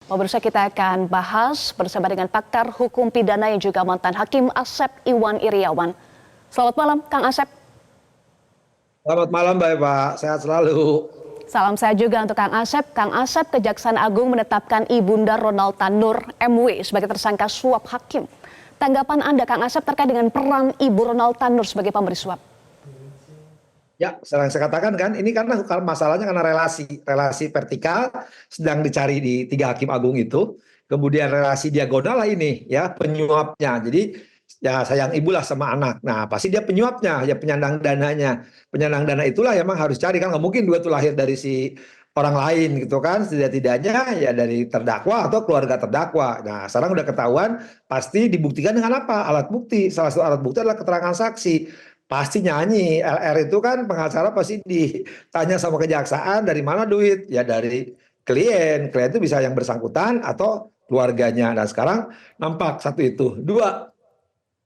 Pemirsa, kita akan bahas bersama dengan pakar hukum pidana yang juga mantan Hakim Asep Iwan Iriawan. Selamat malam, Kang Asep. Selamat malam, Mbak Eva. Sehat selalu. Salam sehat juga untuk Kang Asep. Kang Asep, Kejaksaan Agung menetapkan Ibunda Ronalta Nur MW sebagai tersangka suap hakim. Tanggapan Anda, Kang Asep, terkait dengan peran Ibu Ronalta Nur sebagai pemberi suap? Ya, saya katakan kan, ini karena masalahnya karena relasi vertikal sedang dicari di tiga hakim agung itu, kemudian relasi diagonal lah ini, ya penyuapnya. Jadi ya sayang ibu lah sama anak. Nah, pasti dia penyuapnya, ya penyandang dananya. Penyandang dana itulah yang memang harus cari kan, nggak mungkin dua itu lahir dari si orang lain gitu kan. Setidak-tidaknya ya dari terdakwa atau keluarga terdakwa. Nah, sekarang udah ketahuan, pasti dibuktikan dengan apa? Alat bukti. Salah satu alat bukti adalah keterangan saksi. Pasti nyanyi. LR itu kan pengacara pasti ditanya sama kejaksaan dari mana duit? Ya dari klien. Klien itu bisa yang bersangkutan atau keluarganya. Dan sekarang nampak satu itu. Dua,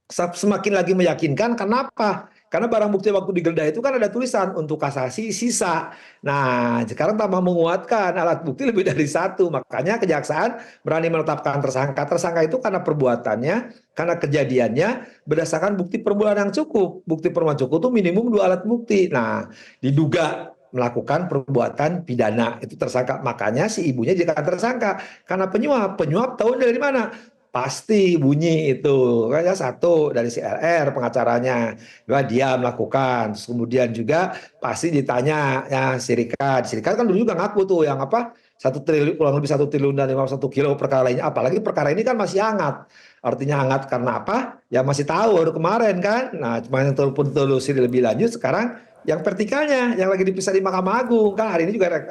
semakin lagi meyakinkan. Kenapa? Karena barang bukti waktu digeledah itu kan ada tulisan untuk kasasi sisa. Nah, sekarang tambah menguatkan alat bukti lebih dari satu. Makanya kejaksaan berani menetapkan tersangka. Tersangka itu karena perbuatannya, karena kejadiannya berdasarkan bukti permulaan yang cukup. Bukti permulaan cukup itu minimum 2 alat bukti. Nah, diduga melakukan perbuatan pidana itu tersangka. Makanya si ibunya jika tersangka karena penyuap. Penyuap tahu dari mana? Pasti bunyi itu kan ya, satu dari si LR pengacaranya, dua dia melakukan. Terus kemudian juga pasti ditanya ya Sirikat kan dulu juga ngaku tuh yang apa 1 triliun, kurang lebih 1 triliun dan 51 kilo perkara lainnya. Apalagi perkara ini kan masih hangat. Artinya hangat karena apa? Ya masih tahu baru kemarin kan. Nah, cuma yang telusuri lebih lanjut sekarang yang vertikalnya yang lagi diperiksa di Mahkamah Agung kan hari ini juga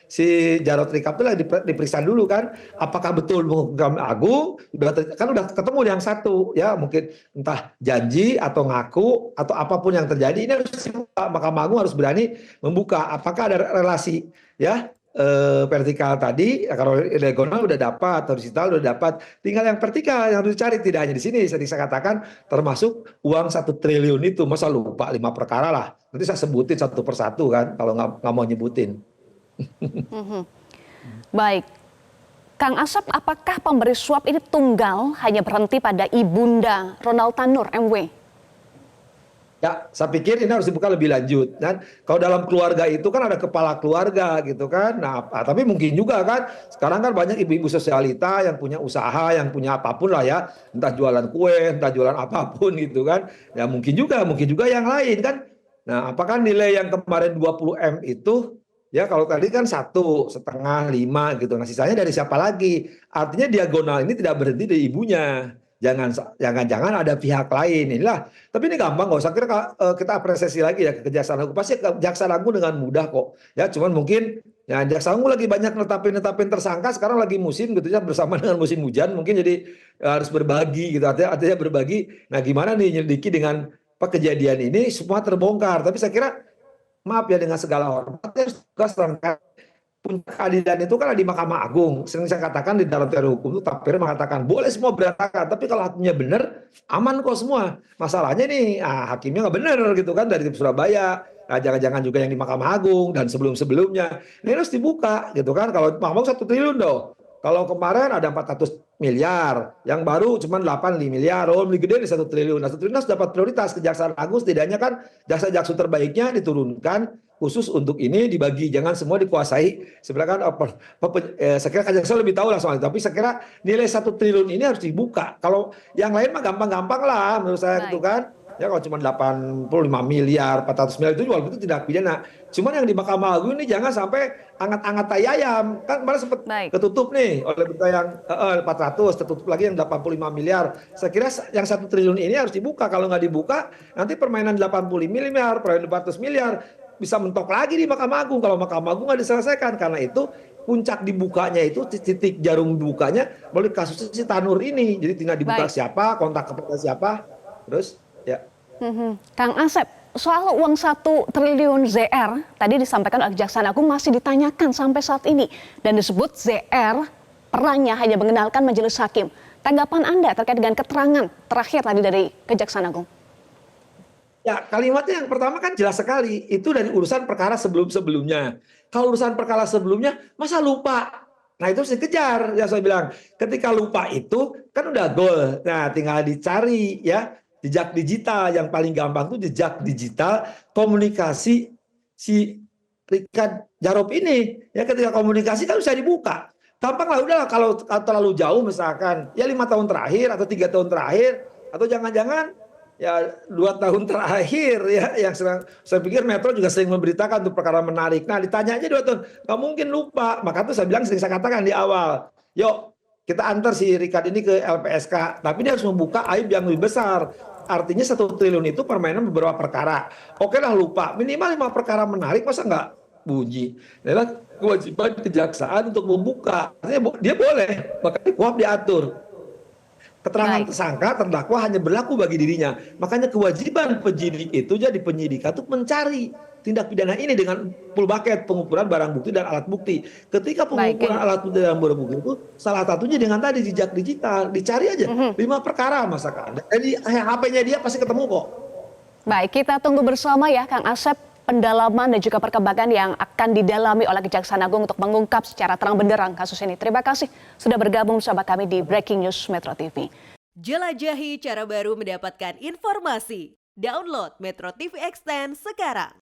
si Jarod Rikap itu lagi diperiksa dulu kan apakah betul Mahkamah Agung kan udah ketemu yang satu ya mungkin entah janji atau ngaku atau apapun yang terjadi ini harus dibuka. Mahkamah Agung harus berani membuka apakah ada relasi ya vertikal tadi kalau diagonal udah dapat horizontal udah dapat tinggal yang vertikal yang harus dicari tidak hanya di sini saya katakan termasuk uang 1 triliun itu masa lupa 5 perkara lah nanti saya sebutin satu persatu kan kalau nggak mau nyebutin. Baik, Kang Asep, apakah pemberi suap ini tunggal hanya berhenti pada Ibunda Ronalta Nur MW? Ya, saya pikir ini harus dibuka lebih lanjut. Dan kalau dalam keluarga itu kan ada kepala keluarga gitu kan. Nah, tapi mungkin juga kan sekarang kan banyak ibu-ibu sosialita yang punya usaha, yang punya apapun lah ya, entah jualan kue, entah jualan apapun gitu kan. Ya mungkin juga yang lain kan. Nah, apakah nilai yang kemarin 20 M itu ya kalau tadi kan 1,5, 5 gitu. Nah, sisanya dari siapa lagi? Artinya diagonal ini tidak berhenti dari ibunya. Jangan-jangan ada pihak lain inilah tapi ini gampang kok saya kira kita apresiasi lagi ya ke Kejaksaan Agung pasti Kejaksaan Agung dengan mudah kok ya cuman mungkin ya Kejaksaan Agung lagi banyak netapin tersangka sekarang lagi musim gitu ya bersama dengan musim hujan mungkin jadi harus berbagi gitu artinya berbagi nah gimana nih nyelidiki dengan kejadian ini semua terbongkar tapi saya kira maaf ya dengan segala hormat harus tugas puncak keadilan itu kan ada di Mahkamah Agung. Sering saya katakan di dalam teori hukum itu tapir mengatakan boleh semua berantakan, tapi kalau hakimnya benar, aman kok semua. Masalahnya nih, hakimnya nggak benar gitu kan dari Surabaya. Nah, jangan-jangan juga yang di Mahkamah Agung dan sebelum-sebelumnya. Ini harus dibuka gitu kan. Kalau Mahkamah Agung 1 triliun dong. Kalau kemarin ada 400 miliar, yang baru cuma 8 miliar, oh lebih gede di 1 triliun. Nah, 1 triliun harus dapat prioritas. Kejaksaan Agung setidaknya kan jaksa-jaksa terbaiknya diturunkan khusus untuk ini dibagi, jangan semua dikuasai. Sebenarnya kan saya kira kejaksaan lebih tahu lah soal itu, tapi saya kira nilai 1 triliun ini harus dibuka. Kalau yang lain mah gampang-gampang lah menurut saya gitu kan. Ya kalau cuma 85 miliar, 400 miliar itu walaupun itu tidak pidana. Cuman yang di Mahkamah Agung ini jangan sampai angat-angat tai ayam. Kan kemarin sempat ketutup nih oleh berita yang 400, tertutup lagi yang 85 miliar. Saya kira yang 1 triliun ini harus dibuka. Kalau nggak dibuka, nanti permainan 80 miliar, permainan 400 miliar bisa mentok lagi di Mahkamah Agung. Kalau Mahkamah Agung nggak diselesaikan. Karena itu puncak dibukanya itu, titik jarum bukanya melalui kasus si Tanur ini. Jadi tinggal dibuka siapa, kontak kepada siapa, terus ya. Kang Asep, soal uang 1 triliun ZR tadi disampaikan oleh Kejaksaan Agung masih ditanyakan sampai saat ini dan disebut ZR perannya hanya mengenalkan majelis hakim. Tanggapan Anda terkait dengan keterangan terakhir tadi dari Kejaksaan Agung? Ya, kalimatnya yang pertama kan jelas sekali. Itu dari urusan perkara sebelum-sebelumnya. Kalau urusan perkara sebelumnya, masa lupa? Nah itu harus dikejar, ya saya bilang. Ketika lupa itu kan udah goal. Nah tinggal dicari ya jejak digital. Yang paling gampang tuh jejak digital komunikasi si Richard Jarop ini. Ya ketika komunikasi kan bisa dibuka. Gampang lah, udahlah kalau terlalu jauh misalkan ya 5 tahun terakhir atau 3 tahun terakhir atau jangan-jangan ya 2 tahun terakhir ya yang saya pikir Metro juga sering memberitakan untuk perkara menarik. Nah ditanya aja 2 tahun, nggak mungkin lupa. Maka tuh saya bilang sering saya katakan di awal, yuk kita antar si Richard ini ke LPSK, tapi dia harus membuka aib yang lebih besar. Artinya 1 triliun itu permainan beberapa perkara. Oke lah lupa, minimal 5 perkara menarik masa nggak bunyi. Adalah kewajiban kejaksaan untuk membuka. Artinya dia boleh, makanya KUHP diatur. Keterangan Baik. tersangka terdakwa hanya berlaku bagi dirinya. Makanya kewajiban penyidik itu jadi penyidik untuk mencari tindak pidana ini dengan full bucket pengumpulan barang bukti dan alat bukti. Ketika Baik, pengumpulan alat bukti dan barang bukti itu salah satunya dengan tadi jejak digital, dicari aja 5 perkara masakan. Jadi HP-nya dia pasti ketemu kok. Baik, kita tunggu bersama ya Kang Asep pendalaman dan juga perkembangan yang akan didalami oleh Kejaksaan Agung untuk mengungkap secara terang benderang kasus ini. Terima kasih sudah bergabung bersama kami di Breaking News Metro TV. Jelajahi cara baru mendapatkan informasi. Download Metro TV Extend sekarang.